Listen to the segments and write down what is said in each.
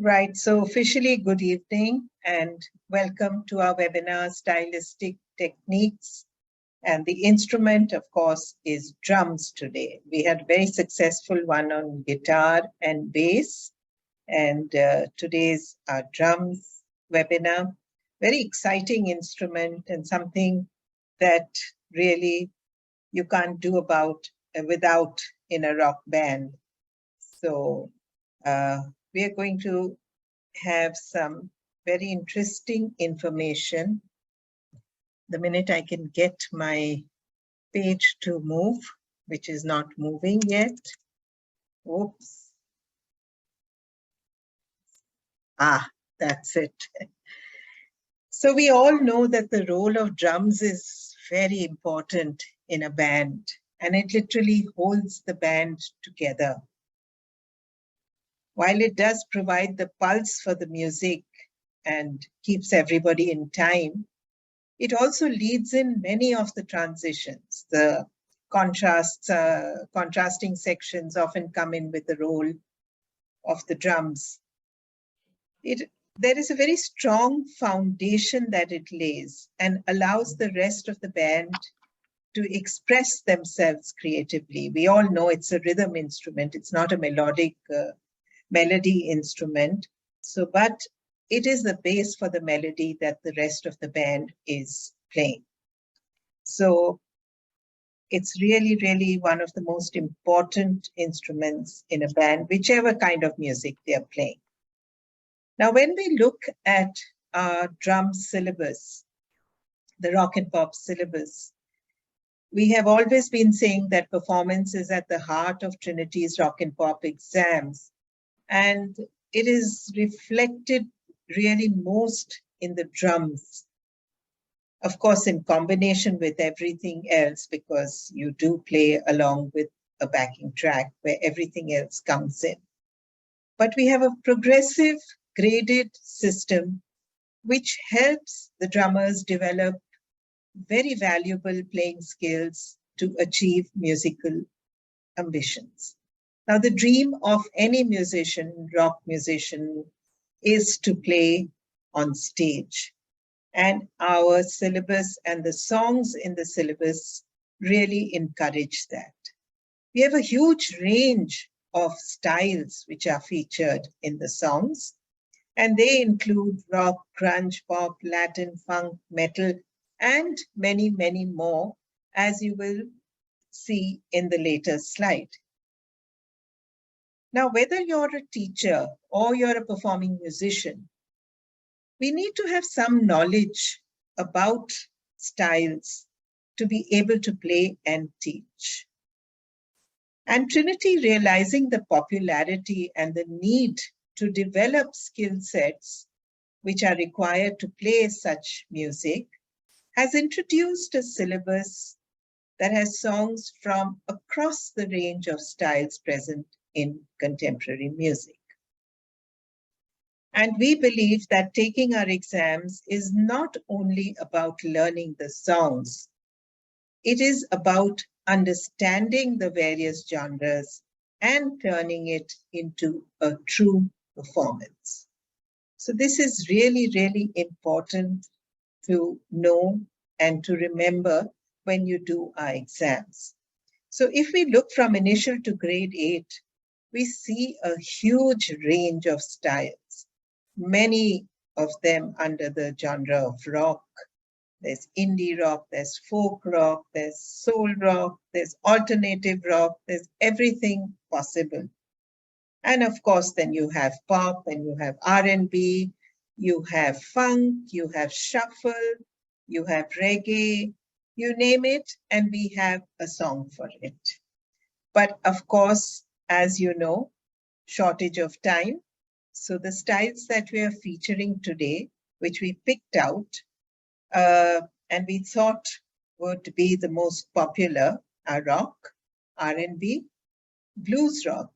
Right, so officially good evening and welcome to our webinar, Stylistic Techniques. And the instrument, of course, is drums today. We had a very successful one on guitar and bass. And today's our drums webinar. Very exciting instrument and something that really you can't do without in a rock band. So we are going to have some very interesting information. The minute I can get my page to move, which is not moving yet. Oops. That's it. So we all know that the role of drums is very important in a band, and it literally holds the band together. While it does provide the pulse for the music and keeps everybody in time, it also leads in many of the transitions. The contrasting sections often come in with the role of the drums. There is a very strong foundation that it lays and allows the rest of the band to express themselves creatively. We all know it's a rhythm instrument. It's not a melody instrument. But it is the base for the melody that the rest of the band is playing. So it's really, really one of the most important instruments in a band, whichever kind of music they're playing. Now, when we look at our drum syllabus, the rock and pop syllabus, we have always been saying that performance is at the heart of Trinity's rock and pop exams. And it is reflected really most in the drums. Of course, in combination with everything else, because you do play along with a backing track where everything else comes in. But we have a progressive graded system which helps the drummers develop very valuable playing skills to achieve musical ambitions. Now, the dream of any musician, rock musician, is to play on stage. And our syllabus and the songs in the syllabus really encourage that. We have a huge range of styles which are featured in the songs, and they include rock, grunge, pop, Latin, funk, metal, and many, many more, as you will see in the later slide. Now, whether you're a teacher or you're a performing musician, we need to have some knowledge about styles to be able to play and teach. And Trinity, realizing the popularity and the need to develop skill sets which are required to play such music, has introduced a syllabus that has songs from across the range of styles present in contemporary music. And we believe that taking our exams is not only about learning the songs, it is about understanding the various genres and turning it into a true performance. So this is really, really important to know and to remember when you do our exams. So if we look from initial to grade 8, we see a huge range of styles, many of them under the genre of rock. There's indie rock, there's folk rock, there's soul rock, there's alternative rock, there's everything possible. And of course, then you have pop and you have R&B, you have funk, you have shuffle, you have reggae, you name it, and we have a song for it. But of course, as you know, shortage of time. So the styles that we are featuring today, which we picked out, and we thought would be the most popular, are rock, R&B, blues rock,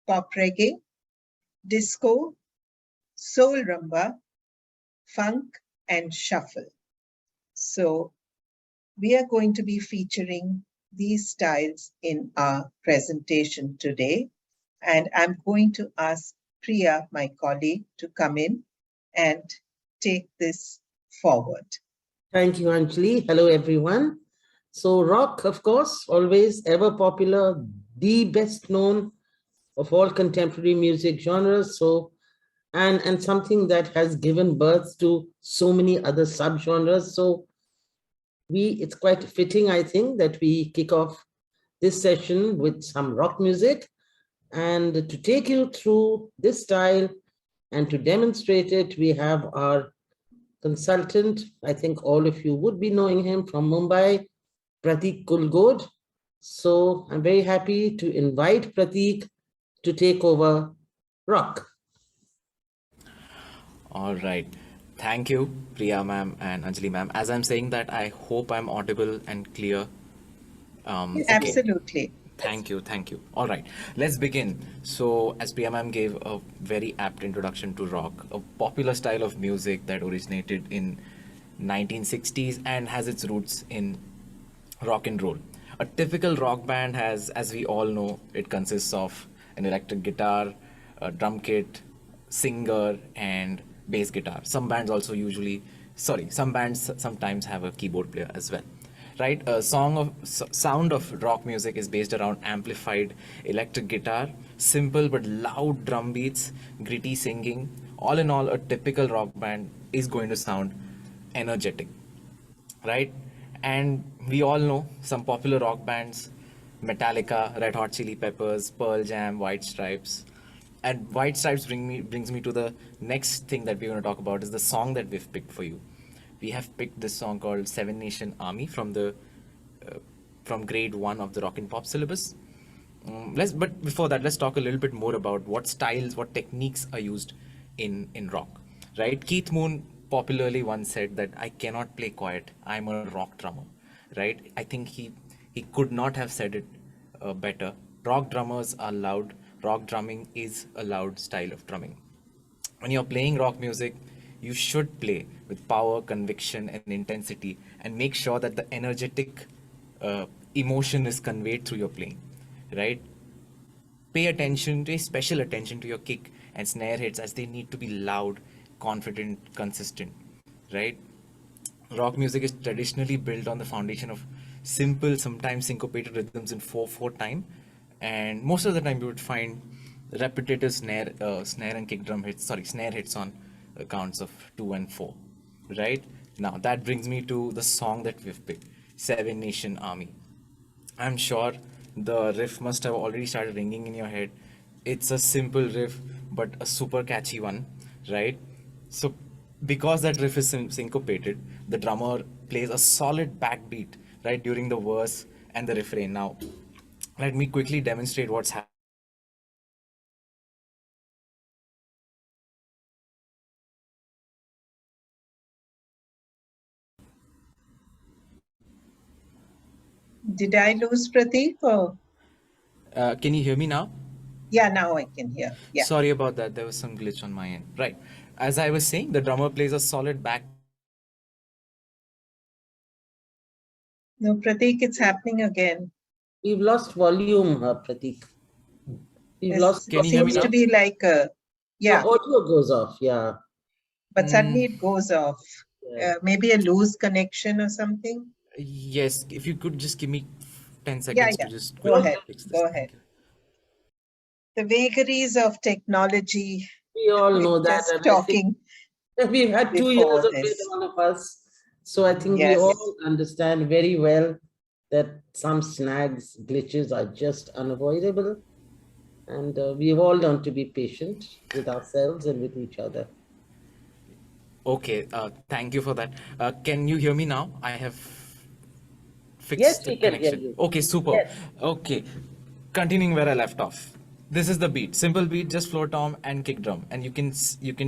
pop reggae, disco, soul rumba, funk, and shuffle. So we are going to be featuring these styles in our presentation today. And I'm going to ask Priya, my colleague, to come in and take this forward. Thank you, Anjali. Hello, everyone. So, rock, of course, always ever popular, the best known of all contemporary music genres. So, and something that has given birth to so many other subgenres. So, it's quite fitting, I think, that we kick off this session with some rock music. And to take you through this style and to demonstrate it, we have our consultant. I think all of you would be knowing him from Mumbai, Pratik Kulgod. So I'm very happy to invite Pratik to take over rock. All right. Thank you, Priya ma'am and Anjali ma'am. As I'm saying that, I hope I'm audible and clear. Yes, Okay. absolutely. Thank you, thank you. All right, let's begin. So, as Priya ma'am gave a very apt introduction to rock, a popular style of music that originated in 1960s and has its roots in rock and roll. A typical rock band has, as we all know, it consists of an electric guitar, a drum kit, singer, and bass guitar. Some bands sometimes have a keyboard player as well. Right, a sound of rock music is based around amplified electric guitar, simple but loud drum beats, gritty singing. All in all, a typical rock band is going to sound energetic, right? And we all know some popular rock bands: Metallica, Red Hot Chili Peppers, Pearl Jam, White Stripes. And White Stripes brings me to the next thing that we're going to talk about is the song that we've picked for you. We have picked this song called Seven Nation Army uh, from grade 1 of the rock and pop syllabus. But before that, let's talk a little bit more about what styles, what techniques are used in rock, right? Keith Moon popularly once said that I cannot play quiet. I'm a rock drummer, right? I think he could not have said it better. Rock drummers are loud. Rock drumming is a loud style of drumming. When you're playing rock music, you should play with power, conviction, and intensity, and make sure that the energetic emotion is conveyed through your playing, right? Pay special attention to your kick and snare hits as they need to be loud, confident, consistent, right? Rock music is traditionally built on the foundation of simple, sometimes syncopated rhythms in 4/4 time, and most of the time you would find repetitive snare and kick drum hits, sorry, snare hits on counts of 2 and 4. Right now, that brings me to the song that we've picked, Seven Nation Army. I'm sure the riff must have already started ringing in your head. It's a simple riff, but a super catchy one, right? So, because that riff is syncopated, the drummer plays a solid backbeat, right, during the verse and the refrain. Now, let me quickly demonstrate what's happening here. So, Did I lose Pratik? Or? can you hear me now? Yeah, now I can hear. Yeah. Sorry about that. There was some glitch on my end. Right. As I was saying, the drummer plays a solid backbeat during the verse and the refrain. Now, No, Pratik, it's happening again. We've lost volume, Pratik. We've There lost can you hear me seems to now? be like a, your yeah, audio goes off. Yeah. but Mm, suddenly it goes off. Yeah. Maybe a loose connection or something. yes. If you could just give me 10 Yeah, seconds to yeah. just Go quickly ahead. fix this. Go Thank ahead. you. The vagaries of technology. We all We know were that. just And I think talking we've had 2 years before of it, this. all of us. So I think we Yes. all understand very well that some snags, glitches are just unavoidable. And we've all learned to be patient with ourselves and with each other. Okay. Thank you for that. Can you hear me now? I have Yes, fixed the we can hear connection. you. Okay, super. Yes. Okay. Continuing where I left off. This is the beat. Simple beat, just floor tom and kick drum. And you can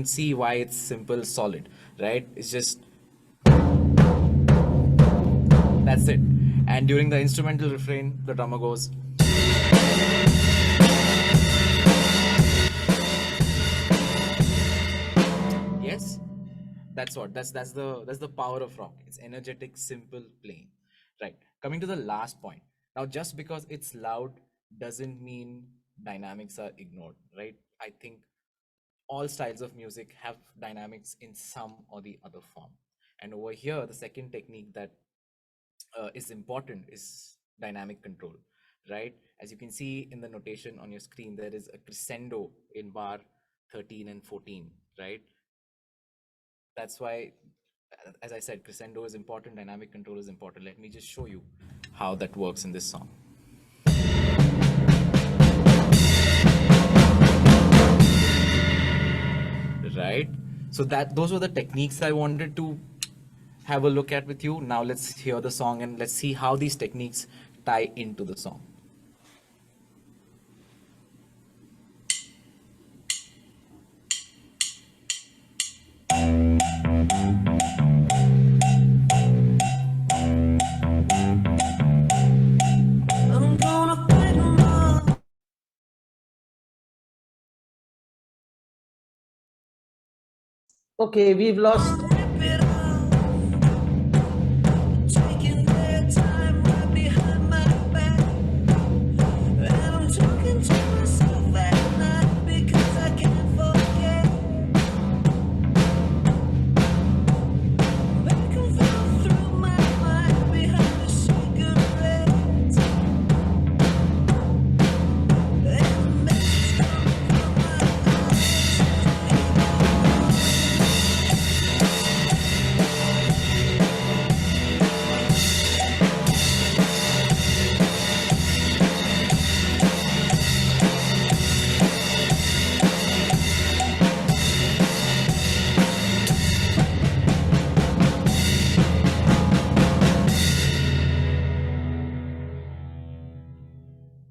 see why it's simple, solid, right? It's just that's it. And during the instrumental refrain, the drummer goes. Yes, that's the power of rock. It's energetic, simple, plain. Right. Coming to the last point. Now, just because it's loud doesn't mean dynamics are ignored, right? I think all styles of music have dynamics in some or the other form. And over here, the second technique that is important is dynamic control, right? As you can see in the notation on your screen, there is a crescendo in bar 13 and 14, right? That's why, as I said, crescendo is important, dynamic control is important. Let me just show you how that works in this song. Right? So those were the techniques I wanted to have a look at with you. Now let's hear the song and let's see how these techniques tie into the song. Okay, we've lost.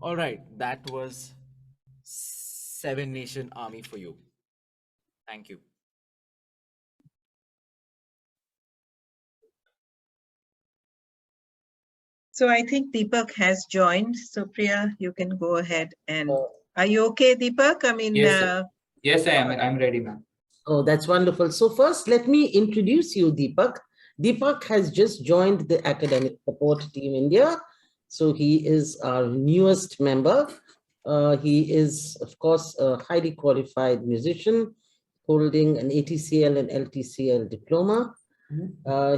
All right, that was Seven Nation Army for you. Thank you. So I think Deepak has joined. So Priya, you can go ahead and are you okay, Deepak? I mean, Yes, yes, I am. I'm ready, ma'am. Oh, that's wonderful. So first, let me introduce you, Deepak. Deepak has just joined the Academic Support Team India. So he is our newest member. He is, of course, a highly qualified musician holding an ATCL and LTCL diploma.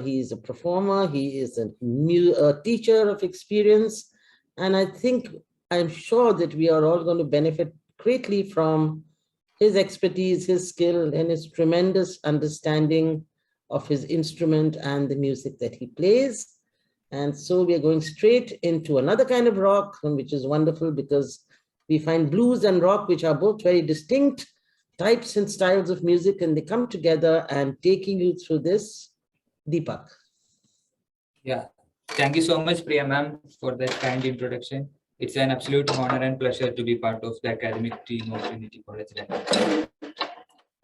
He is a performer. He is a teacher of experience. And I'm sure that we are all going to benefit greatly from his expertise, his skill, and his tremendous understanding of his instrument and the music that he plays. And so we are going straight into another kind of rock, which is wonderful because we find blues and rock, which are both very distinct types and styles of music, and they come together. And taking you through this, Deepak. Yeah, thank you so much, Priya ma'am, for that kind introduction. It's an absolute honor and pleasure to be part of the academic team of Trinity College London.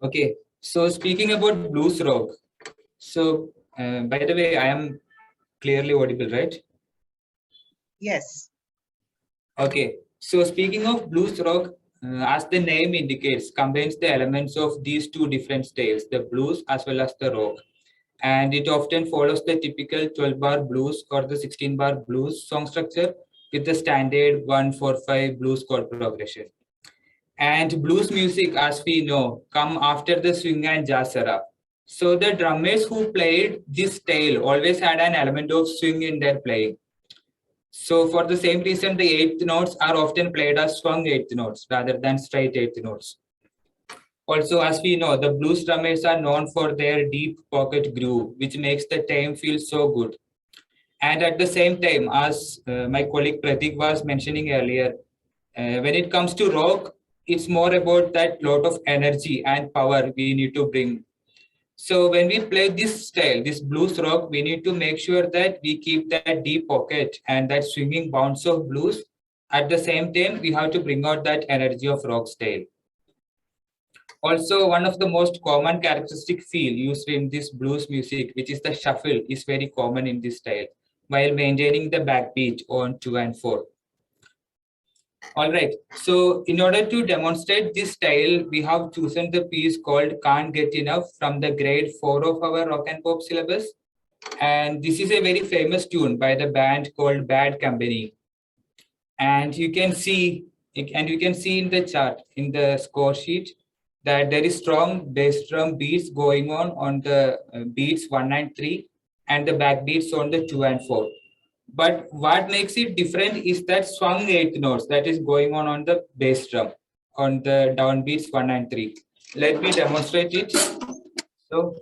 Okay, so speaking about blues rock, so by the way, I am clearly audible, right? yes. Okay, so speaking of blues rock, as the name indicates, combines the elements of these two different styles, the blues as well as the rock. And it often follows the typical 12-bar blues or the 16-bar blues song structure with the standard 1-4-5 blues chord progression. And blues music, as we know, come after the swing and jazz era. So the drummers who played this style always had an element of swing in their playing. So for the same reason, the eighth notes are often played as swung eighth notes rather than straight eighth notes. Also, as we know, the blues drummers are known for their deep pocket groove, which makes the time feel so good. And at the same time, as my colleague Pratik was mentioning earlier, when it comes to rock, it's more about that lot of energy and power we need to bring. So when we play this style, this blues rock, we need to make sure that we keep that deep pocket and that swinging bounce of blues. At the same time, we have to bring out that energy of rock style. Also, one of the most common characteristic feel used in this blues music, which is the shuffle, is very common in this style, while maintaining the backbeat on 2 and 4. All right, so in order to demonstrate this style, we have chosen the piece called Can't Get Enough from the grade 4 of our rock and pop syllabus. And this is a very famous tune by the band called Bad Company. And you can see in the chart, in the score sheet, that there is strong bass drum beats going on the beats 1 and 3 and the back beats on the 2 and 4. But what makes it different is that swung eighth notes that is going on the bass drum on the downbeats 1 and 3. Let me demonstrate it. So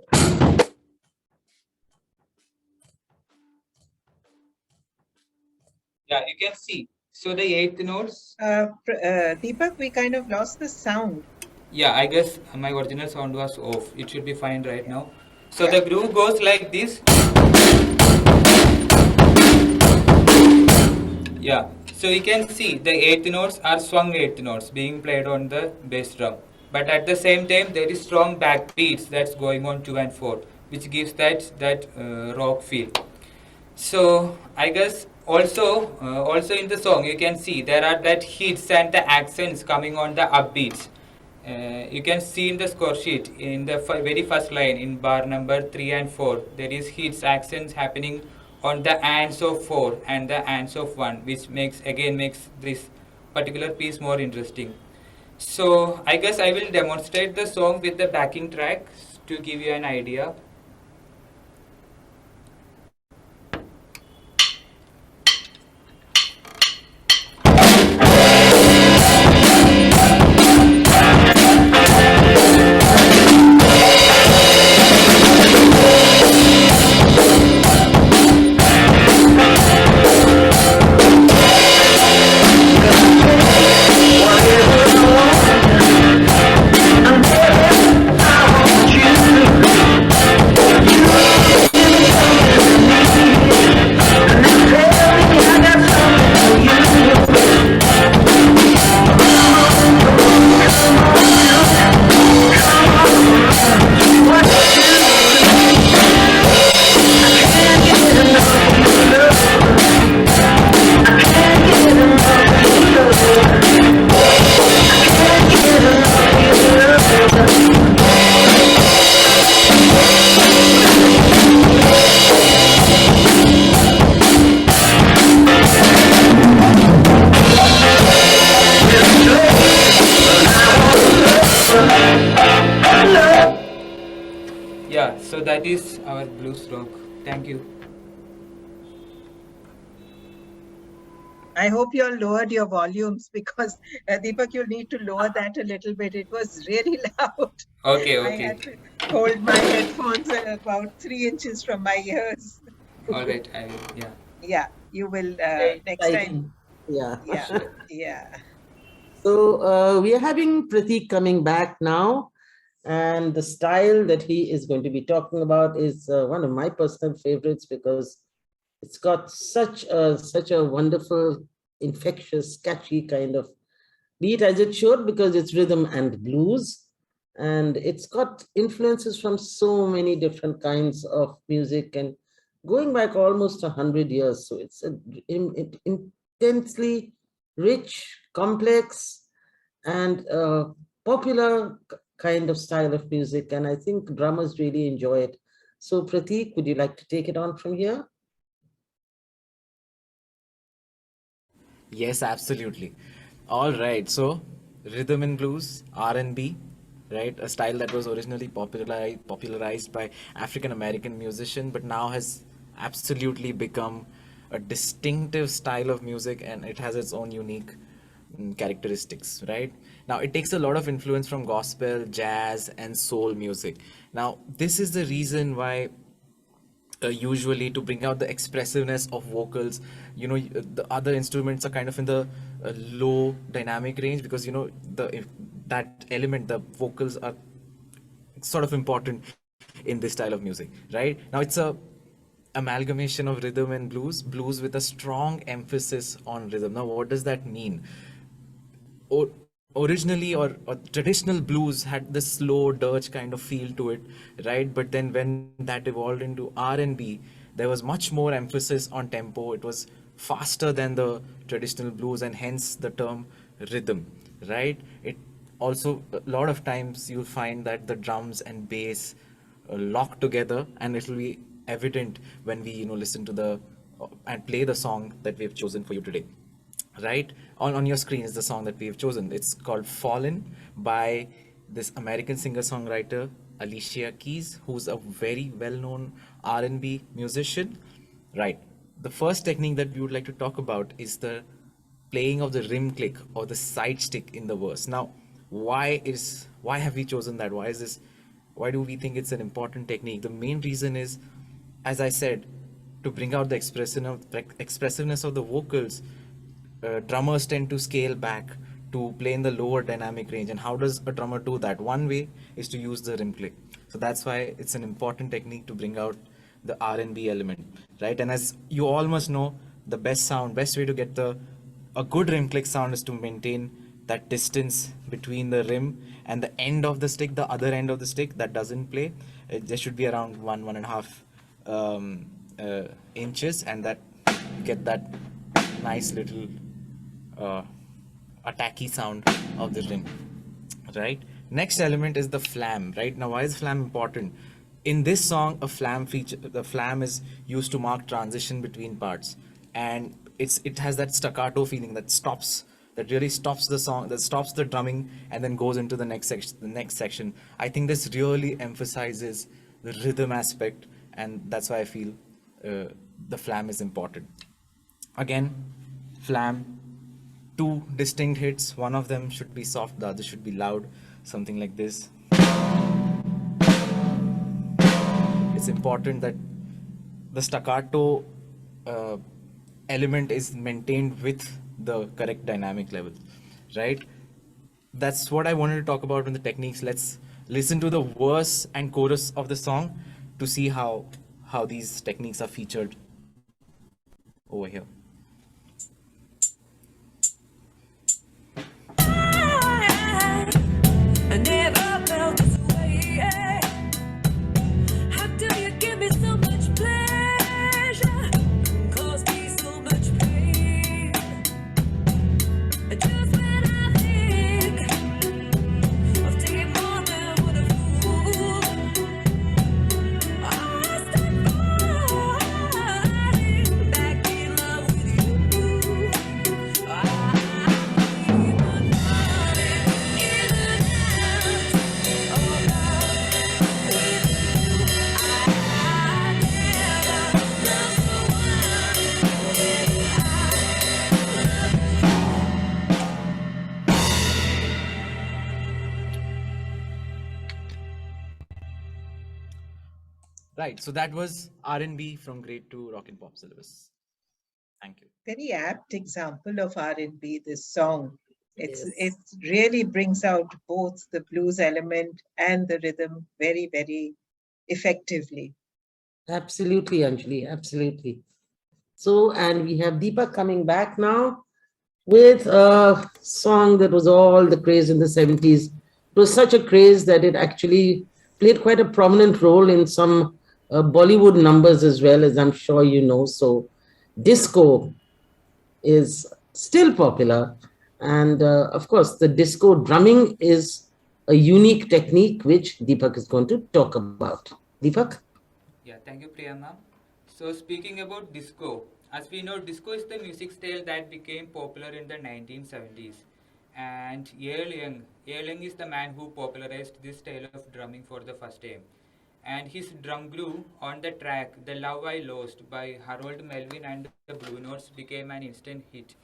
yeah, you can see. So the eighth notes. Deepak, we kind of lost the sound. Yeah, I guess my original sound was off. It should be fine right now. So Yeah. the groove goes like this. Yeah, so you can see the eighth notes are swung eighth notes being played on the bass drum. But at the same time, there is strong backbeats that's going on 2 and 4, which gives that rock feel. So I guess also in the song you can see there are that hits and the accents coming on the upbeats. You can see in the score sheet in the very first line in bar number 3 and 4 there is hits accents happening on the ands of 4 and the ands of 1, which makes this particular piece more interesting. So I guess I will demonstrate the song with the backing tracks to give you an idea. Yeah, so that is our blues rock. Thank you. I hope you all lowered your volumes because Deepak, you'll need to lower that a little bit. It was really loud. Okay, I okay. had to hold my headphones about 3 inches from my ears. All right, I will. Yeah. Yeah, you will Very next time. exciting. Yeah. Yeah, Sure. yeah. So we are having Pratik coming back now, and the style that he is going to be talking about is one of my personal favorites because it's got such a wonderful, infectious, catchy kind of beat as it should because it's rhythm and blues, and it's got influences from so many different kinds of music and going back almost 100 years. So it's intensely rich, complex, and popular kind of style of music, and I think drummers really enjoy it. So Pratik, would you like to take it on from here? Yes, absolutely. All right. So, rhythm and blues, R&B, right? A style that was originally popularized by African American musician, but now has absolutely become a distinctive style of music, and it has its own unique characteristics, right? Now, it takes a lot of influence from gospel, jazz, and soul music. Now, this is the reason why usually to bring out the expressiveness of vocals, the other instruments are kind of in the low dynamic range, because that element, the vocals, are sort of important in this style of music, right? Now it's a amalgamation of rhythm and blues with a strong emphasis on rhythm. Now what does that mean? Originally, or traditional blues had this slow dirge kind of feel to it, right? But then when that evolved into R&B, there was much more emphasis on tempo. It was faster than the traditional blues, and hence the term rhythm, right? It also, a lot of times you'll find that the drums and bass lock together, and it will be evident when we listen to the and play the song that we have chosen for you today. Right on your screen is the song that we have chosen. It's called Fallen by this American singer-songwriter Alicia Keys, who's a very well-known R&B musician. Right. The first technique that we would like to talk about is the playing of the rim click or the side stick in the verse. Now, why have we chosen that? Why do we think it's an important technique? The main reason is, as I said, to bring out the expressiveness of the vocals, drummers tend to scale back to play in the lower dynamic range. And how does a drummer do that? One way is to use the rim click. So that's why it's an important technique to bring out the R&B element, right? And as you all must know, the best way to get a good rim click sound is to maintain that distance between the rim and the end of the stick, the other end of the stick that doesn't play. There should be around 1.5 inches, and that get that nice little attacky sound of the rim, right? Next element is the flam, right? Now, why is flam important? In this song, the flam is used to mark transition between parts, and it has that staccato feeling that really stops the song, that stops the drumming, and then goes into the next section. I think this really emphasizes the rhythm aspect, and that's why I feel the flam is important. Again, flam, two distinct hits. One of them should be soft, the other should be loud, something like this. It's important that the staccato element is maintained with the correct dynamic level, right? That's what I wanted to talk about in the techniques. Let's listen to the verse and chorus of the song to see how these techniques are featured over here. I never felt this way. How do you give me so much pleasure, cause me so much pain? Just when I think of taking more than what a fool, I start falling back in love with you. I keep on falling in and out of love with you. I never loved someone the way I love you. Right, so that was R&B from grade 2 rock and pop syllabus. Thank you. Very apt example of R&B, this song. It Yes. really brings out both the blues element and the rhythm very, very effectively. Absolutely, Anjali, absolutely. So, and we have Deepak coming back now with a song that was all the craze in the 70s. It was such a craze that it actually played quite a prominent role in some Bollywood numbers as well, as I'm sure you know. So, disco is still popular. And of course, the disco drumming is a unique technique which Deepak is going to talk about. Deepak? Yeah, thank you, Priya ma'am. So, speaking about disco, as we know, disco is the music style that became popular in the 1970s. And Young is the man who popularized this style of drumming for the first time. And his drum groove on the track The Love I Lost by Harold Melvin and the Blue Notes became an instant hit.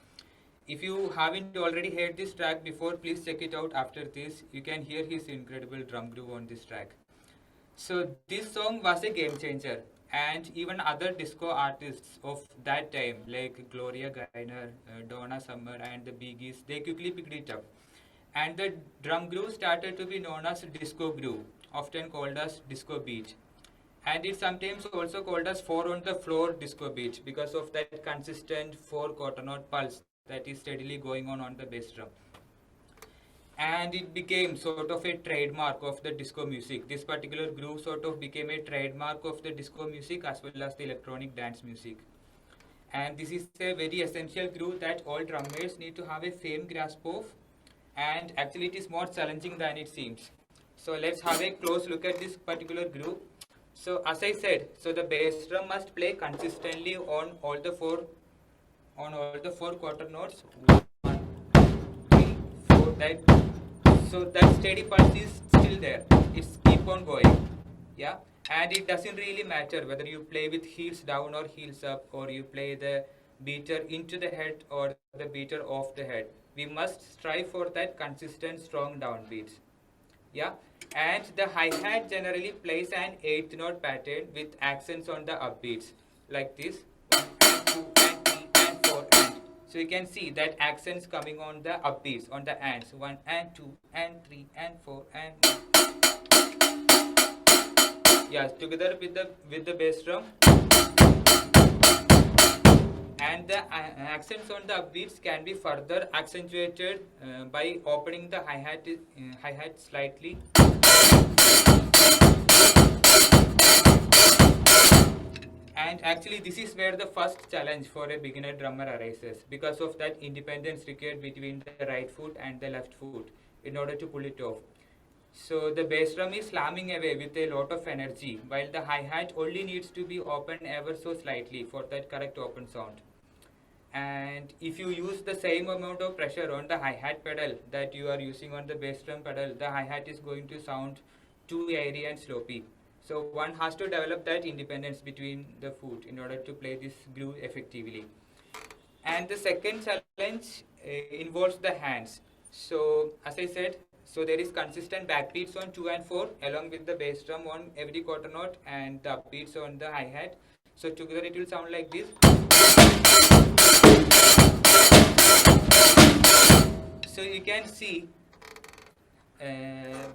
If you haven't already heard this track before, please check it out after this. You can hear his incredible drum groove on this track. So this song was a game changer, and even other disco artists of that time like Gloria Gaynor, Donna Summer and the Bee Gees, they quickly picked it up. And the drum groove started to be known as disco groove, often called as disco beat. And it's sometimes also called as four on the floor disco beat because of that consistent four quarter note pulse that is steadily going on the bass drum. And it became sort of a trademark of the disco music. This particular groove sort of became a trademark of the disco music as well as the electronic dance music. And this is a very essential groove that all drummers need to have a firm grasp of, and actually it is more challenging than it seems. So let's have a close look at this particular groove. So as I said, so the bass drum must play consistently on all the four quarter notes. 1, 2, 3, 4. That So that steady pulse is still there. It's keep on going. Yeah, and it doesn't really matter whether you play with heels down or heels up, or you play the beater into the head or the beater off the head. We must strive for that consistent strong downbeats. Yeah, and the hi-hat generally plays an eighth note pattern with accents on the upbeats like this: 1 and 2 and 3 and 4 and. So you can see that accents coming on the upbeats on the ands: 1 and 2 and 3 and 4 and. Yes, together with the bass drum, and the accents on the upbeats can be further accentuated by opening the hi-hat slightly. And actually this is where the first challenge for a beginner drummer arises, because of that independence required between the right foot and the left foot in order to pull it off. So the bass drum is slamming away with a lot of energy, while the hi-hat only needs to be opened ever so slightly for that correct open sound. And if you use the same amount of pressure on the hi-hat pedal that you are using on the bass drum pedal, the hi-hat is going to sound too airy and sloppy. So one has to develop that independence between the foot in order to play this groove effectively. And the second challenge involves the hands. So as I said, so there is consistent backbeats on 2 and 4 along with the bass drum on every quarter note and the upbeats on the hi-hat. So together it will sound like this. So you can see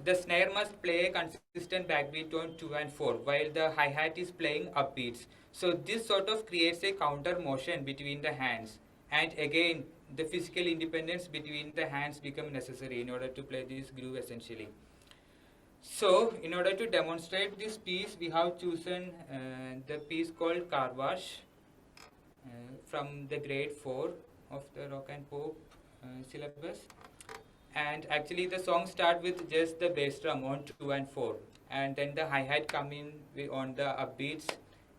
the snare must play a consistent backbeat on 2 and 4 while the hi-hat is playing upbeats. So this sort of creates a counter motion between the hands, and again the physical independence between the hands become necessary in order to play this groove essentially. So in order to demonstrate this piece, we have chosen the piece called Car Wash from the grade 4 of the rock and pop syllabus. And actually the song start with just the bass drum on 2 and 4, and then the hi-hat come in on the upbeats,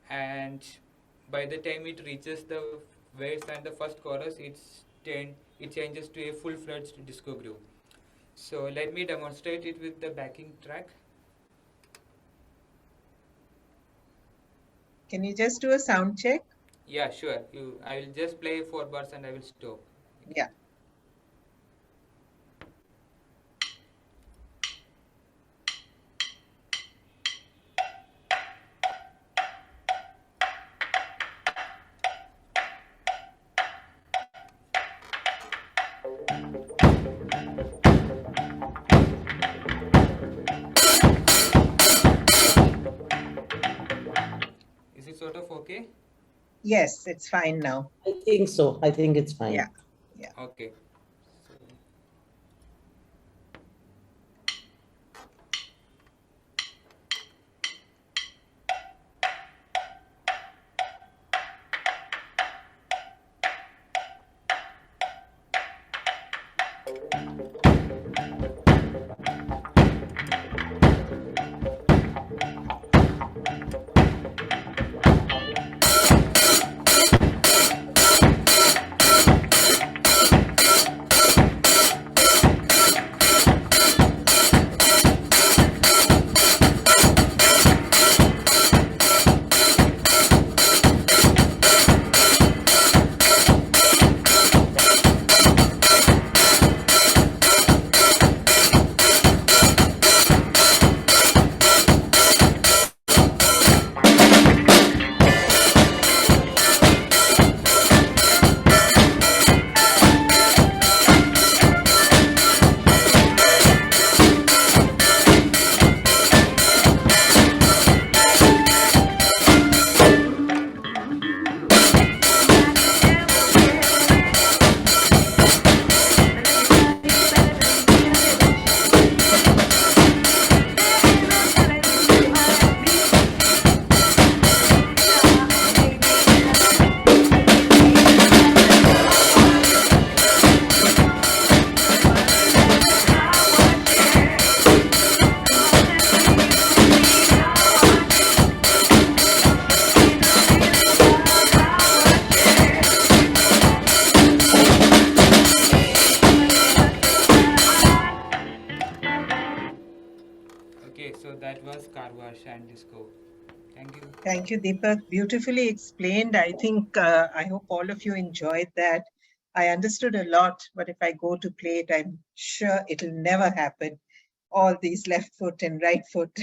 and by the time it reaches the verse and the first chorus, it changes to a full-fledged disco groove. So let me demonstrate it with the backing track. Can you just do a sound check? Yeah, sure. I will just play 4 bars and I will stop. Yeah. Is it sort of okay? Yes, it's fine now. I think so. I think it's fine. Yeah. Okay. So, that was Car Wash and Disco. Thank you. Thank you, Deepak. Beautifully explained. I think, I hope all of you enjoyed that. I understood a lot, but if I go to play it, I'm sure it'll never happen. All these left foot and right foot,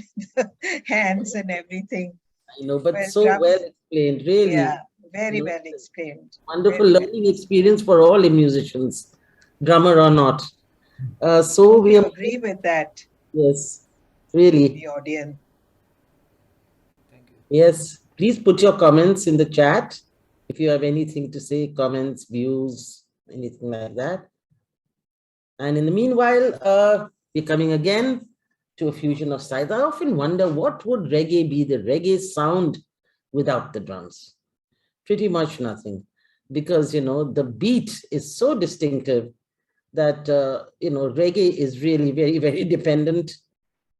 hands and everything. I know, but Well, so well drums, explained, really. yeah, very You know, well explained. wonderful Very well learning explained. experience for all the musicians, drummer or not. So Hope we you are, agree with that, yes, really. the audience. Thank you. Yes, please put your comments in the chat if you have anything to say, comments, views, anything like that. And in the meanwhile, we're coming again to a fusion of styles. I often wonder what would reggae be, the reggae sound without the drums? Pretty much nothing, because the beat is so distinctive that reggae is really very, very dependent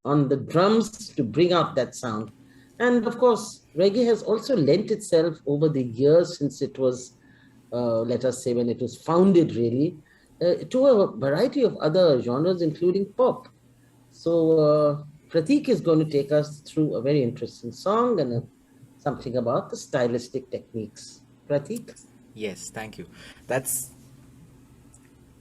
on the drums to bring out that sound. And of course, reggae has also lent itself over the years since it was, let us say, when it was founded, really, to a variety of other genres, including pop. So, Pratik is going to take us through a very interesting song and something about the stylistic techniques. Pratik? Yes, thank you. That's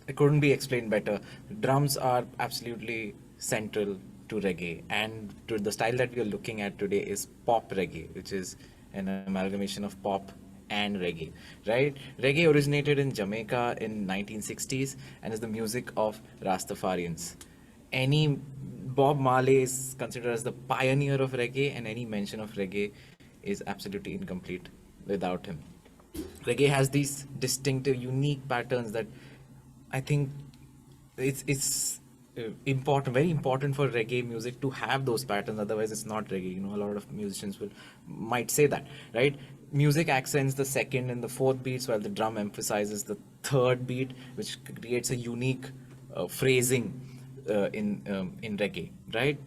it couldn't be explained better. Drums are absolutely central to reggae, and to the style that we are looking at today is pop reggae, which is an amalgamation of pop and reggae. Right? Reggae originated in Jamaica in 1960s and is the music of Rastafarians. Any Bob Marley is considered as the pioneer of reggae, and any mention of reggae is absolutely incomplete without him. Reggae has these distinctive, unique patterns that I think it's important, very important for reggae music to have those patterns. Otherwise, it's not reggae. A lot of musicians will might say that, right? Music accents the second and the fourth beats, while the drum emphasizes the third beat, which creates a unique phrasing in reggae, right?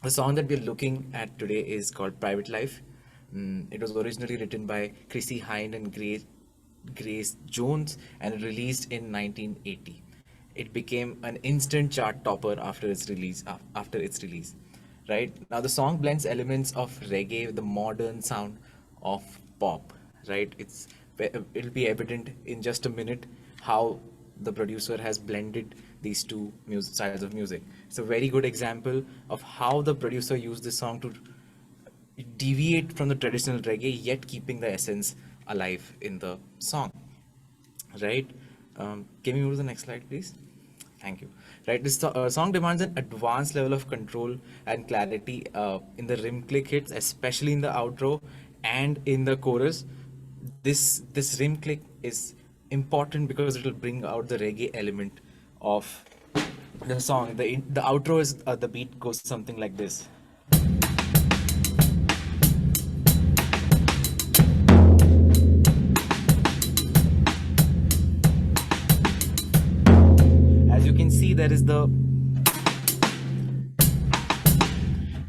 The song that we're looking at today is called Private Life. It was originally written by Chrissy Hind and Grace Jones and released in 1980. It became an instant chart topper after its release. Right now, the song blends elements of reggae with the modern sound of pop. Right, it'll be evident in just a minute how the producer has blended these two styles of music. It's a very good example of how the producer used this song to deviate from the traditional reggae, yet keeping the essence alive in the song. Right? Can we move to the next slide, please? Thank you. Right, this song demands an advanced level of control and clarity in the rim click hits, especially in the outro and in the chorus. This rim click is important because it will bring out the reggae element of the song. The outro is the beat goes something like this. As you can see, there is the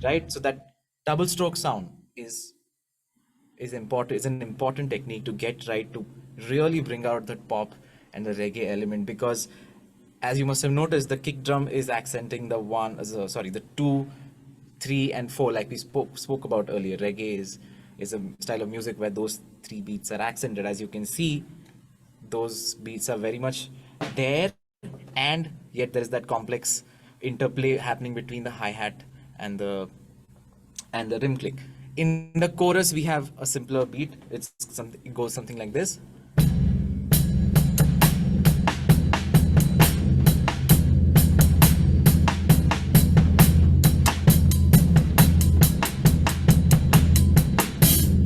right. So that double stroke sound is important. Is an important technique to get right to really bring out that pop and the reggae element, because as you must have noticed, the kick drum is accenting the 2, 3 and 4, like we spoke about earlier. Reggae is a style of music where those three beats are accented. As you can see, those beats are very much there, and yet there is that complex interplay happening between the hi-hat and the rim click. In the chorus, we have a simpler beat. It goes something like this.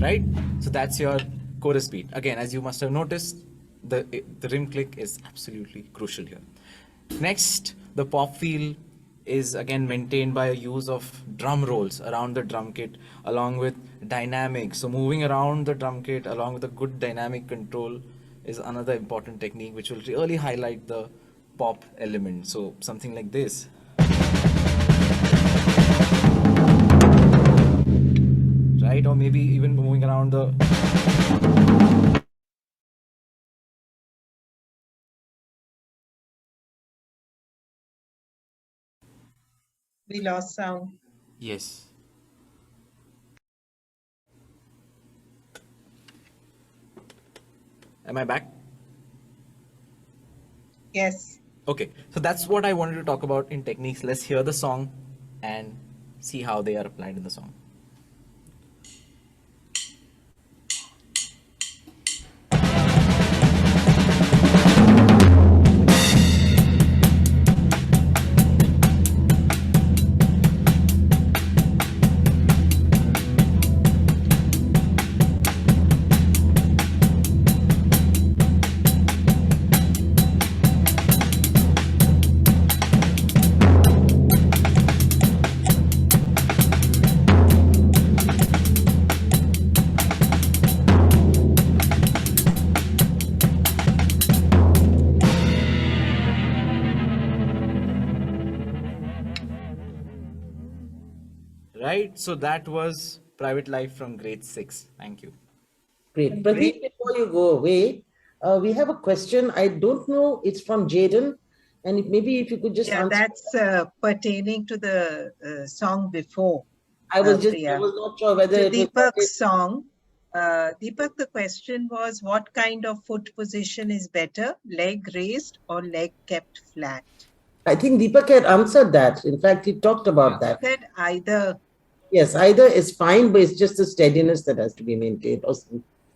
Right? So that's your chorus beat. Again, as you must have noticed, the rim click is absolutely crucial here. Next, the pop feel is again maintained by a use of drum rolls around the drum kit along with dynamics. So moving around the drum kit along with a good dynamic control is another important technique which will really highlight the pop element. So something like this. Right? Or maybe even moving around the We lost sound. Yes. Am I back? Yes. Okay, so that's what I wanted to talk about in techniques. Let's hear the song and see how they are applied in the song. Right, so that was Private Life from grade 6. Thank you. Great. Great. Pradeep, before you go away, we have a question. I don't know. It's from Jaden. And maybe if you could just Yeah, answer. that's pertaining to the song before, I Priya. was not sure whether To it was. Deepak's song. Deepak, the question was, what kind of foot position is better, leg raised or leg kept flat? I think Deepak had answered that. In fact, he talked about Yeah. that. Said either. Yes, either is fine, but it's just the steadiness that has to be maintained. Is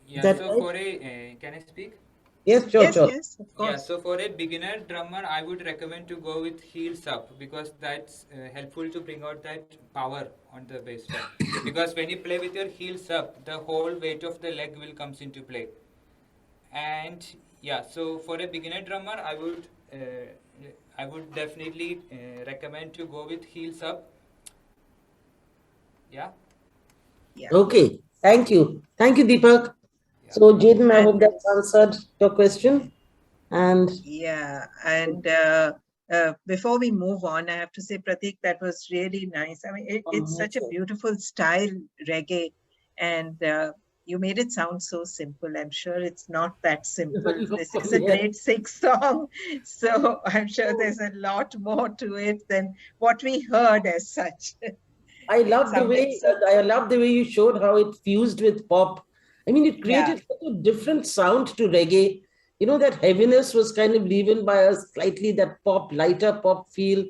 Yeah, that so right? for a, can I speak? Yes, sure, Yes, sure. yes, of Yeah, course. so for a beginner drummer, I would recommend to go with heels up because that's helpful to bring out that power on the bass drum. Because when you play with your heels up, the whole weight of the leg will comes into play. And yeah, so for a beginner drummer, I would definitely recommend to go with heels up. Yeah, Yeah. Okay. Thank you. Thank you, Deepak. yeah. So, Jaden, I hope And that's answered your question. And yeah, and before we move on, I have to say, Pratik, that was really nice. I mean, it's such a beautiful style, reggae, and you made it sound so simple. I'm sure it's not that simple. This is a yeah, grade 6 song, so I'm sure there's a lot more to it than what we heard as such. I It love the sounded way so, I love the way you showed how it fused with pop. I mean, it yeah, created such a different sound to reggae. You know, that heaviness was kind of leavened by a slightly that pop, lighter pop feel,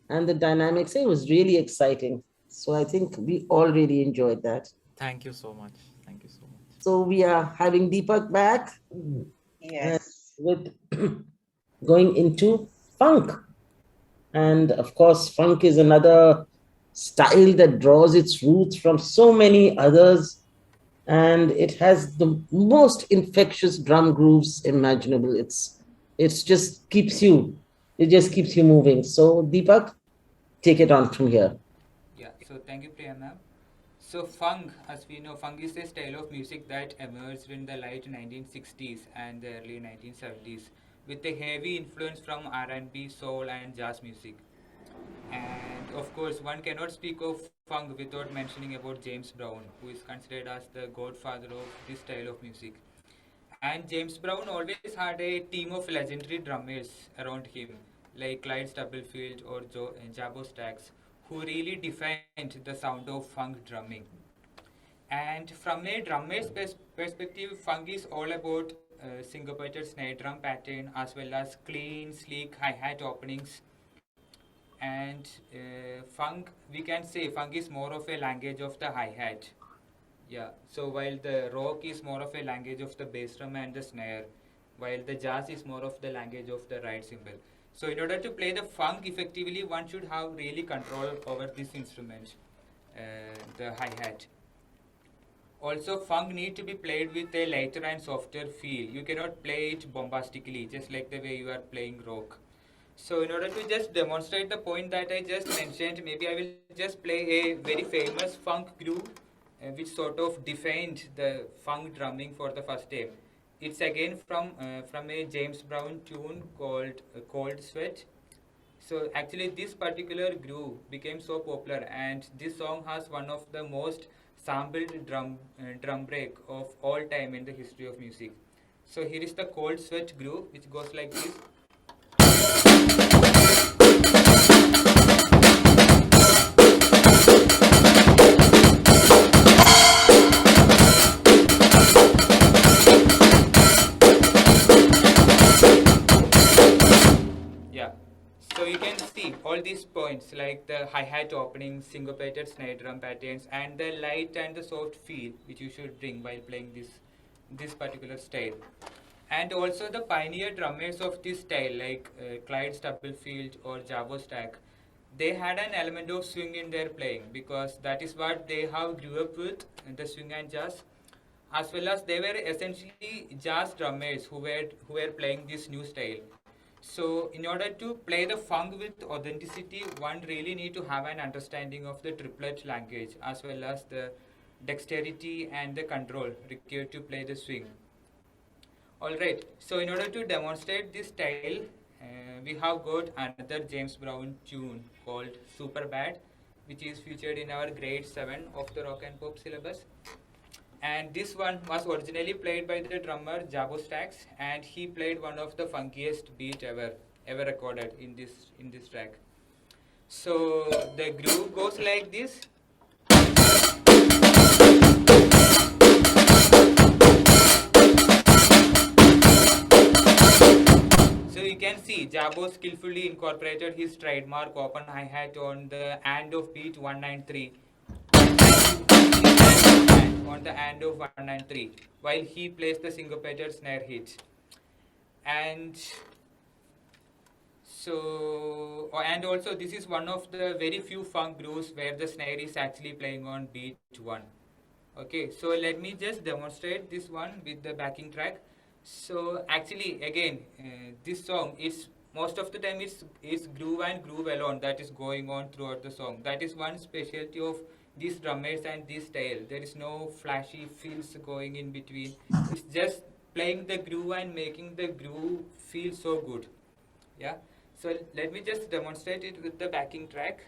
and the dynamics. It was really exciting. So I think we all really enjoyed that. Thank you so much. Thank you so much. So we are having Deepak back and yes. with going into funk. And of course, funk is another style that draws its roots from so many others. And it has the most infectious drum grooves imaginable. It's it just keeps you moving. So Deepak, take it on from here. Yeah, so thank you, Priya ma'am. So funk, as we know, funk is a style of music that emerged in the late 1960s and the early 1970s with a heavy influence from R&B, soul and jazz music. And of course, one cannot speak of funk without mentioning about James Brown, who is considered as the godfather of this style of music. And James Brown always had a team of legendary drummers around him, like Clyde Stubblefield or Jabo Stax, who really defined the sound of funk drumming. And from a drummer's perspective, funk is all about syncopated snare drum pattern as well as clean, sleek hi-hat openings. And funk, we can say funk is more of a language of the hi-hat. Yeah, so while the rock is more of a language of the bass drum and the snare, while the jazz is more of the language of the ride cymbal. So in order to play the funk effectively, one should have really control over this instrument, uh, the hi-hat. Also, funk need to be played with a lighter and softer feel. You cannot play it bombastically, just like the way you are playing rock. So in order to just demonstrate the point that I just mentioned, maybe I will just play a very famous funk groove which sort of defined the funk drumming for the first time. It's again from a James Brown tune called Cold Sweat. So actually this particular groove became so popular and this song has one of the most sampled drum break of all time in the history of music. So here is the Cold Sweat groove which goes like this. So you can see all these points like the hi-hat opening, syncopated snare drum patterns, and the light and the soft feel which you should bring while playing this particular style. And also the pioneer drummers of this style like Clyde Stubblefield or Jabo Stack, they had an element of swing in their playing because that is what they have grew up with, the swing and jazz, as well as they were essentially jazz drummers who were playing this new style. So in order to play the funk with authenticity, one really need to have an understanding of the triplet language as well as the dexterity and the control required to play the swing. Alright, so in order to demonstrate this style, we have got another James Brown tune called Super Bad, which is featured in our grade 7 of the rock and pop syllabus. And this one was originally played by the drummer Jabo Stacks, and he played one of the funkiest beat ever recorded in this track. So the groove goes like this. So you can see Jabo skillfully incorporated his trademark open hi-hat on the end of beat 193 on the end of 193 while he plays the syncopated snare hit. And so, and also this is one of the very few funk grooves where the snare is actually playing on beat 1. Okay, so let me just demonstrate this one with the backing track. So actually again this song is most of the time it's groove and groove alone that is going on throughout the song. That is one specialty of these drummers and this style. There is no flashy fills going in between. It's just playing the groove and making the groove feel so good. Yeah, so let me just demonstrate it with the backing track.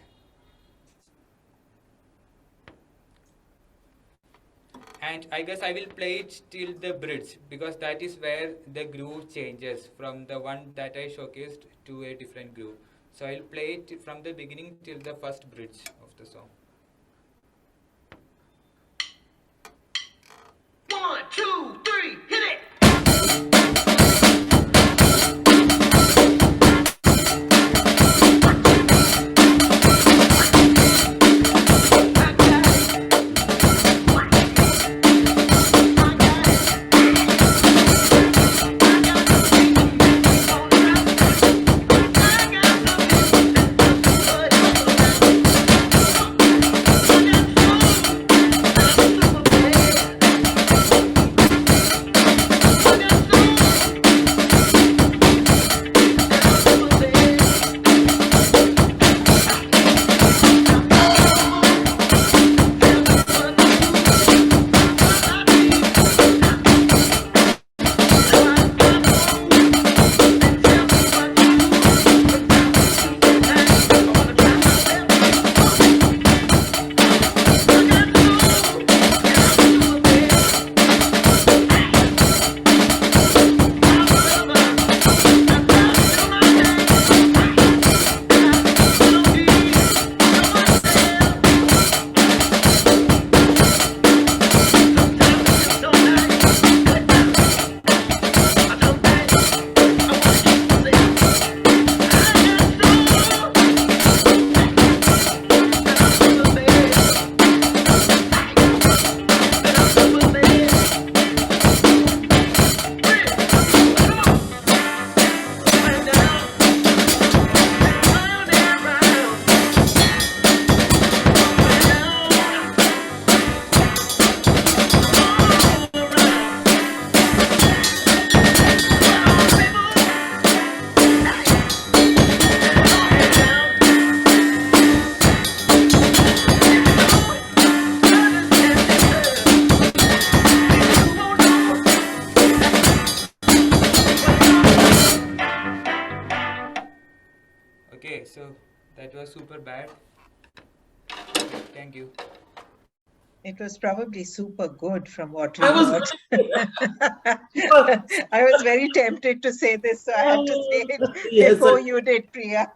And I guess I will play it till the bridge because that is where the groove changes from the one that I showcased to a different groove. So I'll play it from the beginning till the first bridge of the song. 1, 2, 3, hit it! Okay, so that was super bad. Thank you. It was probably super good from what we I was heard. I was very tempted to say this, so I had to say it Yes, before you did, Priya.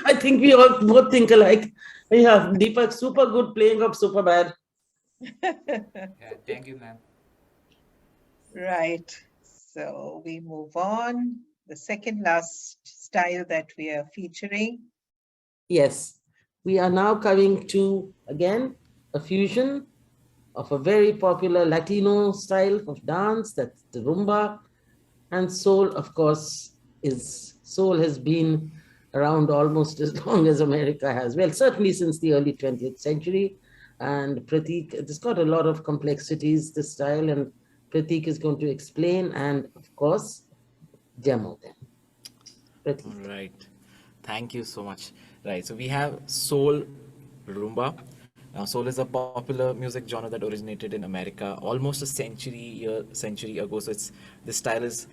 I think we all both think alike. Yeah, Deepak, super good playing of super bad. Yeah, thank you, ma'am. Right. So we move on. The second last style that we are featuring. Yes, we are now coming to, again, a fusion of a very popular Latino style of dance, that's the rumba. And soul, of course, soul has been around almost as long as America has. Well, certainly since the early 20th century. And Pratik, it's got a lot of complexities, this style, and Pratik is going to explain and, of course, demo them. All Pratik. right. Thank you so much. Right. So we have soul rumba. Now, soul is a popular music genre that originated in America almost a century ago. So this style is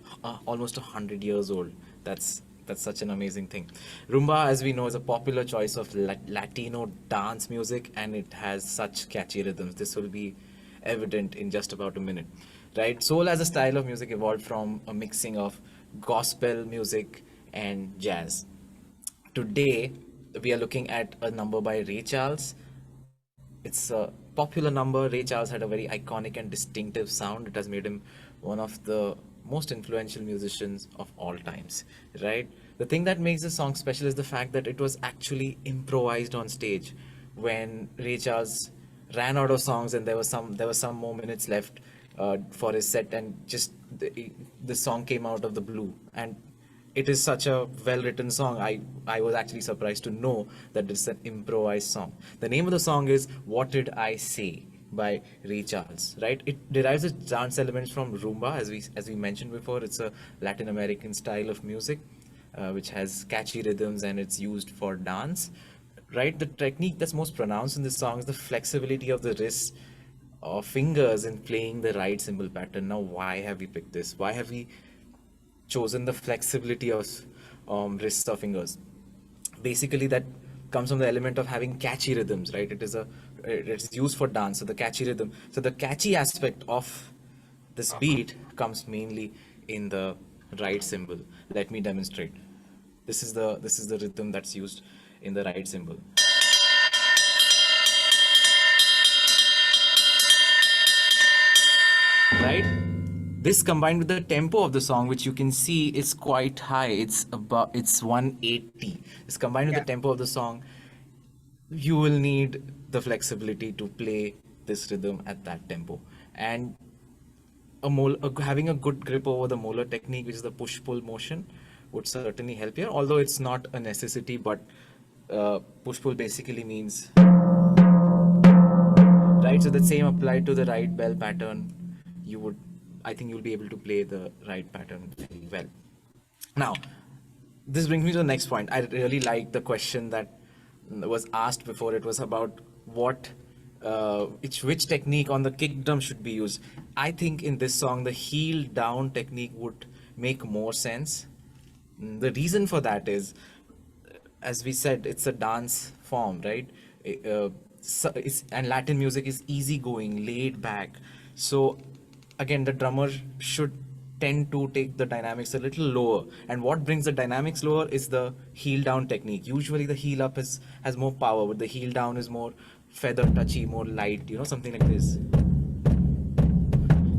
almost 100 years old. That's such an amazing thing. Rumba, as we know, is a popular choice of Latino dance music, and it has such catchy rhythms. This will be evident in just about a minute, right? Soul as a style of music evolved from a mixing of gospel music and jazz. Today, we are looking at a number by Ray Charles. It's a popular number. Ray Charles had a very iconic and distinctive sound. It has made him one of the most influential musicians of all times, right? The thing that makes this song special is the fact that it was actually improvised on stage when Ray Charles ran out of songs and there were some more minutes left for his set, and just the song came out of the blue, and it is such a well-written song. I was actually surprised to know that it's an improvised song. The name of the song is "What Did I Say" by Ray Charles. Right? It derives its dance elements from rumba, as we mentioned before. It's a Latin American style of music, which has catchy rhythms and it's used for dance. Right? The technique that's most pronounced in this song is the flexibility of the wrists or fingers in playing the right cymbal pattern. Now, why have we picked this? Why have we chosen the flexibility of wrists or fingers? Basically, that comes from the element of having catchy rhythms, right? It's used for dance, so the catchy rhythm. So the catchy aspect of this beat comes mainly in the right cymbal. Let me demonstrate. This is the rhythm that's used in the right cymbal. Right? This combined with the tempo of the song, which you can see is quite high. It's 180. This combined with Yeah. the tempo of the song, you will need the flexibility to play this rhythm at that tempo. And having a good grip over the molar technique, which is the push-pull motion, would certainly help here. Although it's not a necessity, but push-pull basically means, right? So the same applied to the right bell pattern. I think you'll be able to play the right pattern very well. Now, this brings me to the next point. I really like the question that was asked before. It was about which technique on the kick drum should be used. I think in this song, the heel down technique would make more sense. The reason for that is, as we said, it's a dance form, right? And Latin music is easygoing, laid back. So again, the drummer should tend to take the dynamics a little lower. And what brings the dynamics lower is the heel down technique. Usually the heel up has more power, but the heel down is more feather touchy, more light, something like this.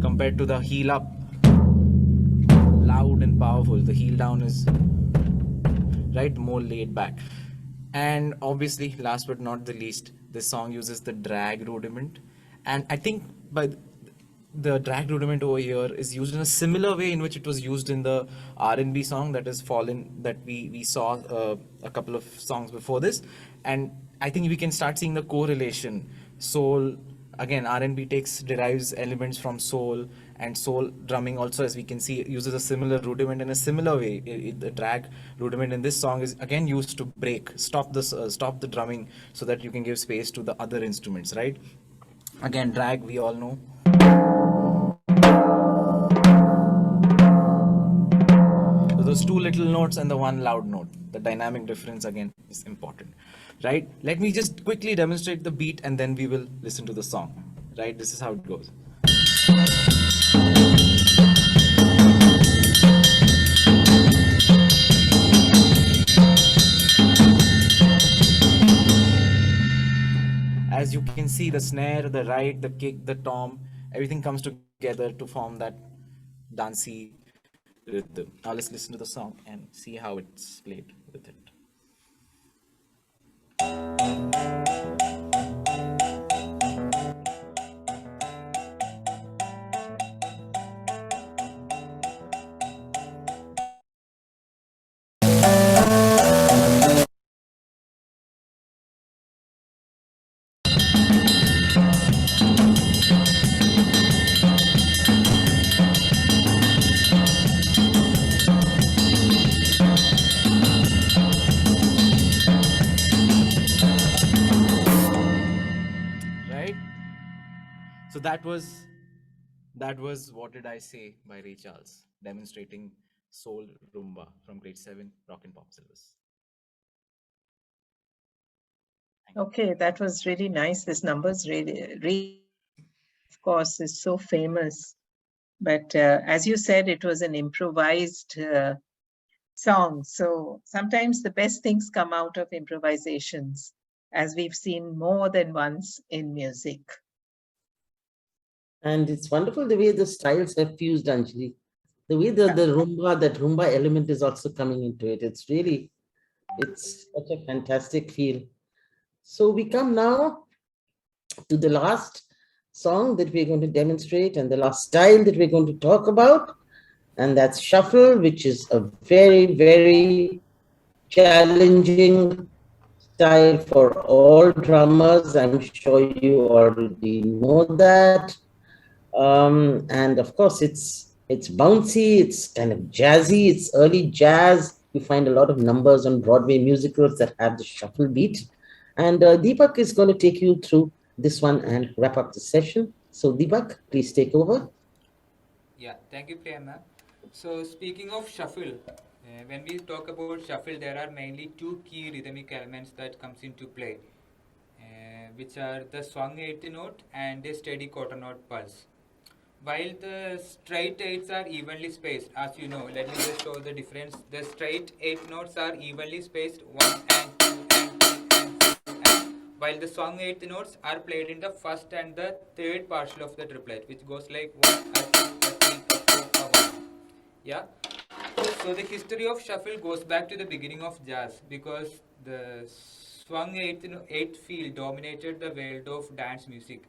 Compared to the heel up, loud and powerful. The heel down is, right, more laid back. And obviously, last but not the least, this song uses the drag rudiment. And I think the drag rudiment over here is used in a similar way in which it was used in the R&B song that is Fallen, that we saw a couple of songs before this. And I think we can start seeing the correlation. Soul, again, R&B derives elements from soul, and soul drumming also, as we can see, uses a similar rudiment in a similar way. The drag rudiment in this song is again used to stop the drumming so that you can give space to the other instruments, right? Again, drag, we all know. So those two little notes and the one loud note, the dynamic difference again is important, right? Let me just quickly demonstrate the beat and then we will listen to the song, right? This is how it goes. As you can see, the snare, the ride, the kick, the tom, everything comes together to form that dancey rhythm. Now let's listen to the song and see how it's played with it. Right? So that was What Did I Say by Ray Charles, demonstrating soul rumba from grade 7 rock and pop syllabus. Okay, that was really nice. This number's really, of course, is so famous. But as you said, it was an improvised song. So sometimes the best things come out of improvisations, as we've seen more than once in music. And it's wonderful the way the styles have fused, Anjali. The way Yeah. that rumba element is also coming into it. It's such a fantastic feel. So we come now to the last song that we're going to demonstrate and the last style that we're going to talk about. And that's shuffle, which is a very, very challenging style for all drummers. I'm sure you already know that. And of course, it's bouncy, it's kind of jazzy, it's early jazz. You find a lot of numbers on Broadway musicals that have the shuffle beat. And Deepak is going to take you through this one and wrap up the session. So Deepak, please take over. Yeah, thank you, Prema. So, speaking of shuffle, when we talk about shuffle, there are mainly two key rhythmic elements that comes into play, which are the swung eighth note and a steady quarter note pulse. While the straight eights are evenly spaced, as you know, let me just show the difference. The straight eighth notes are evenly spaced, one and two and three and four, and while the swung eighth notes are played in the first and the third partial of the triplet, which goes like one, a two, a three, a four, a one. Yeah. So the history of shuffle goes back to the beginning of jazz because the swung eighth feel dominated the world of dance music,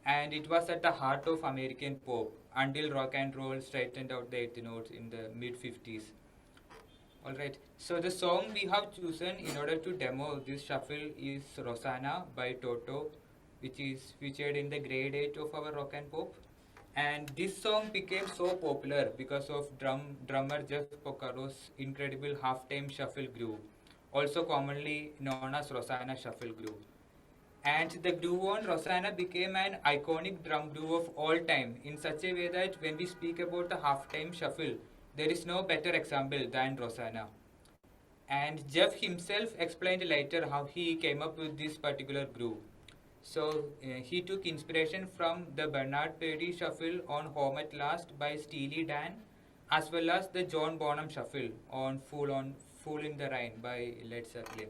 and it was at the heart of American pop until rock and roll straightened out the eighth notes in the mid 50s. Alright, so the song we have chosen in order to demo this shuffle is Rosanna by Toto, which is featured in the grade 8 of our rock and pop. And this song became so popular because of drummer Jeff Porcaro's incredible halftime shuffle groove, also commonly known as Rosanna shuffle groove. And the groove on Rosanna became an iconic drum groove of all time in such a way that when we speak about the halftime shuffle, there is no better example than Rosanna. And Jeff himself explained later how he came up with this particular groove. So he took inspiration from the Bernard Purdie shuffle on Home at Last by Steely Dan, as well as the John Bonham shuffle on Fool in the Rain by Led Zeppelin.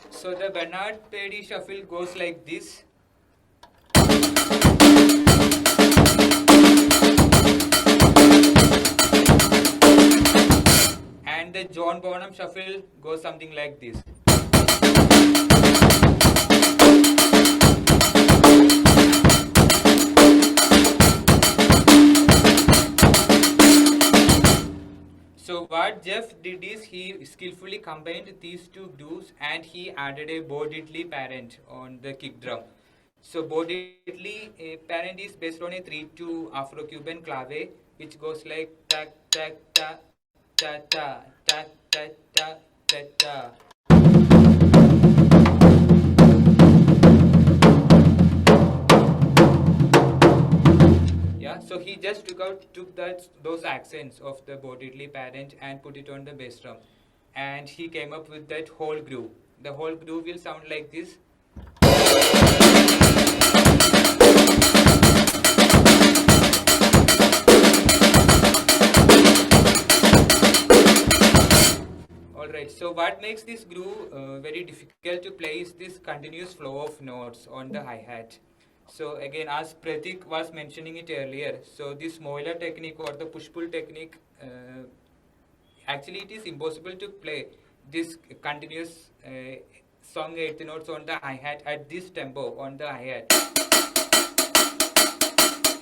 So the Bernard Purdie shuffle goes like this. And the John Bonham shuffle goes something like this. So what Jeff did is he skillfully combined these two grooves and he added a Bo Diddley parent on the kick drum. So Bo Diddley parent is based on a 3/2 Afro-Cuban clave which goes like ta ta ta ta ta ta ta ta ta ta. Yeah, so he just took those accents of the Bo Diddley parent and put it on the bass drum, and he came up with that whole groove. The whole groove will sound like this. Alright, so what makes this groove very difficult to play is this continuous flow of notes on the hi-hat. So again, as Pratik was mentioning it earlier, so this Moeller technique or the push-pull technique Actually, it is impossible to play this continuous song 8th notes on the hi-hat at this tempo on the hi-hat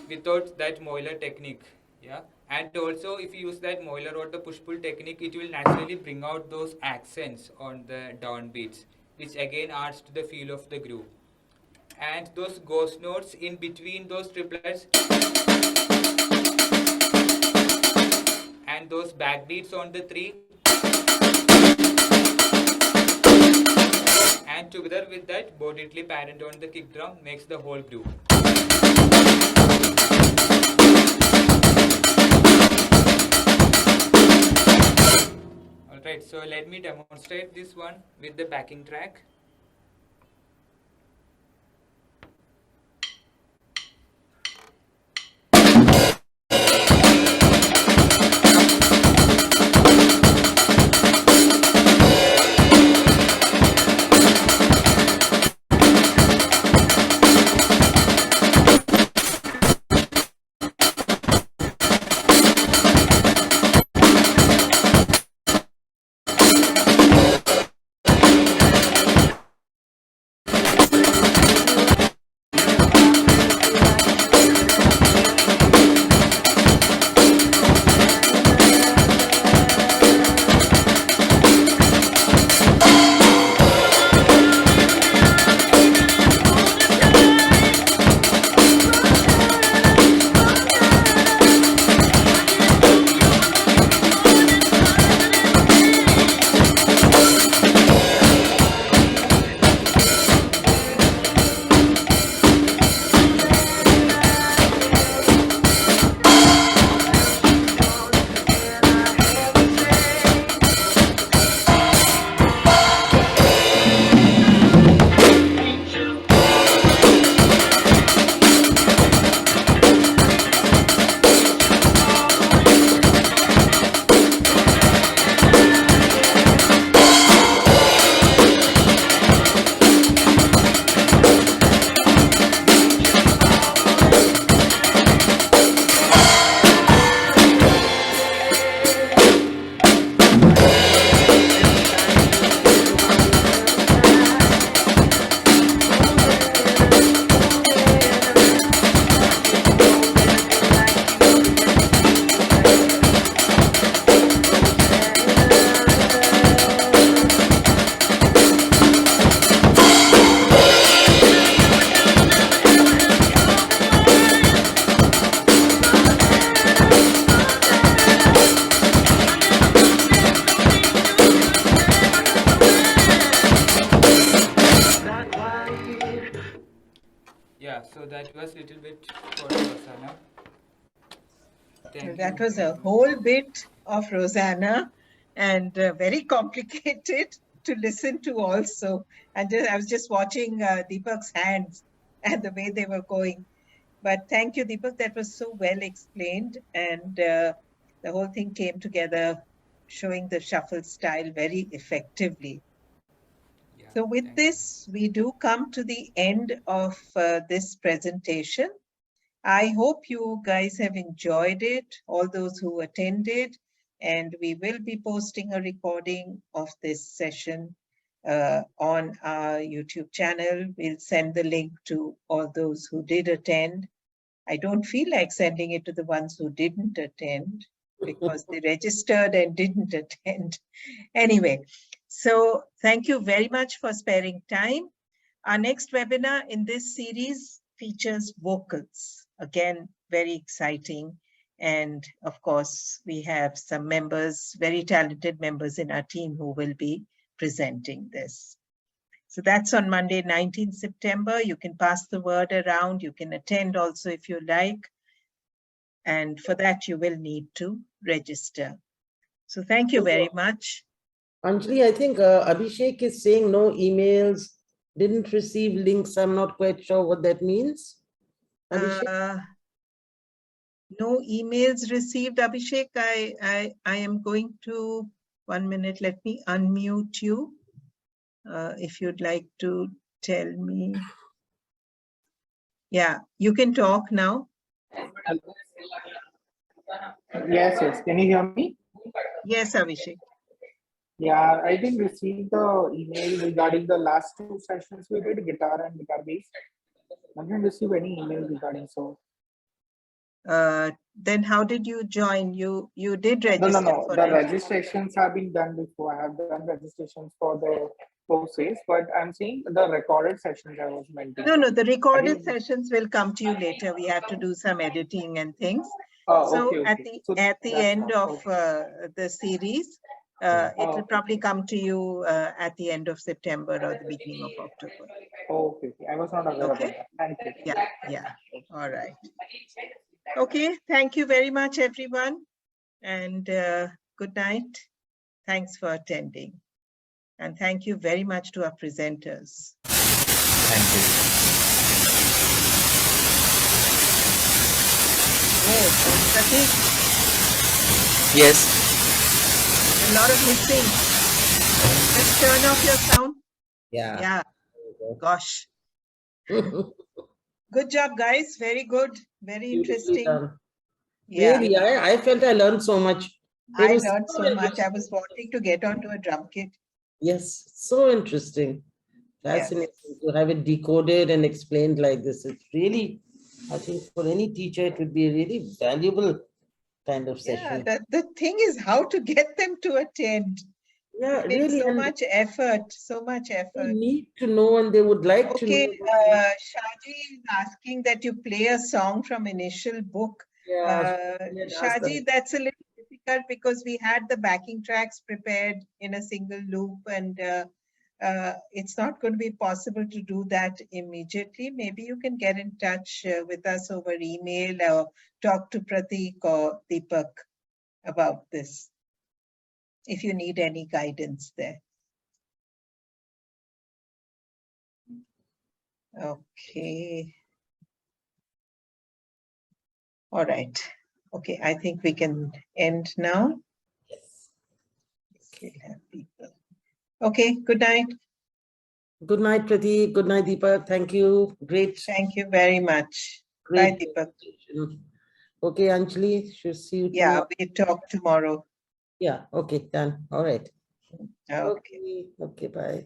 without that Moiler technique. Yeah, and also if you use that Moiler or the push-pull technique, it will naturally bring out those accents on the downbeats, which again adds to the feel of the groove. And those ghost notes in between those triplets and those backbeats on the 3, and together with that Bo Diddley parent on the kick drum makes the whole groove. Alright, so let me demonstrate this one with the backing track. Yeah, so that was a little bit for Rosanna. Thank That you was very a much. whole bit of Rosanna, and very complicated to listen to also. And I was just watching Deepak's hands and the way they were going. But thank you, Deepak. That was so well explained. And the whole thing came together, showing the shuffle style very effectively. Yeah, So with thank you. this, we do come to the end of this presentation. I hope you guys have enjoyed it, all those who attended, and we will be posting a recording of this session on our YouTube channel. We'll send the link to all those who did attend. I don't feel like sending it to the ones who didn't attend because they registered and didn't attend. Anyway, so thank you very much for sparing time. Our next webinar in this series features vocals. Again, very exciting. And of course, we have some members, very talented members in our team who will be presenting this. So that's on Monday, 19th September. You can pass the word around. You can attend also if you like. And for that, you will need to register. So thank you very much. Anjali, I think Abhishek is saying no emails, didn't receive links. I'm not quite sure what that means. Abhishek? No emails received, Abhishek. I am going to, 1 minute, let me unmute you. If you'd like to tell me. Yeah, you can talk now. Yes, yes. Can you hear me? Yes, Abhishek. Yeah, I didn't receive the email regarding the last two sessions we did, guitar and guitar bass. I didn't receive any email regarding so. Then how did you join? You did No, register for The it. registrations have been done before. I have done registrations for the courses, but I'm saying the recorded sessions I was meant to. No, the recorded didn't- sessions will come to you later. We have to do some editing and things. Oh, So okay, at okay. the So at the that's end not- of okay. the series, it Oh, will okay. probably come to you at the end of September or the beginning of October. Oh, okay, okay. I was not aware Okay. about that. Thank you. Yeah. All right. Okay. Thank you very much, everyone. And good night. Thanks for attending. And thank you very much to our presenters. Thank you. Oh, Pratik, Yes. a lot of missing. Just turn off your sound. Yeah. Yeah. Gosh. Good job, guys. Very good. Very Beautifully interesting. done. Yeah. Really, I felt I learned so much. It I was learned so much. I interesting. was wanting to get onto a drum kit. Yes, so interesting. Yes. Fascinating to have it decoded and explained like this. It's really, I think for any teacher, it would be a really valuable kind of Yeah, session. the thing is how to get them to attend. Yeah, It's been really, so and much effort, so much they effort. need to know and they would like to Okay, know. Shaji is asking that you play a song from initial book. Yeah, she had asked Shaji, that. that's a little difficult because we had the backing tracks prepared in a single loop, and it's not going to be possible to do that immediately. Maybe you can get in touch with us over email or talk to Pratik or Deepak about this if you need any guidance there. Okay. All right. Okay, I think we can end now. Yes. We'll have people. Okay, good night. Good night, Pratik. Good night, Deepak. Thank you. Great, Thank you very much. great Bye, Deepak. presentation. Okay, Anjali, should see you Yeah, tomorrow. we talk tomorrow. Yeah, okay, done. All right. Okay. Okay, bye.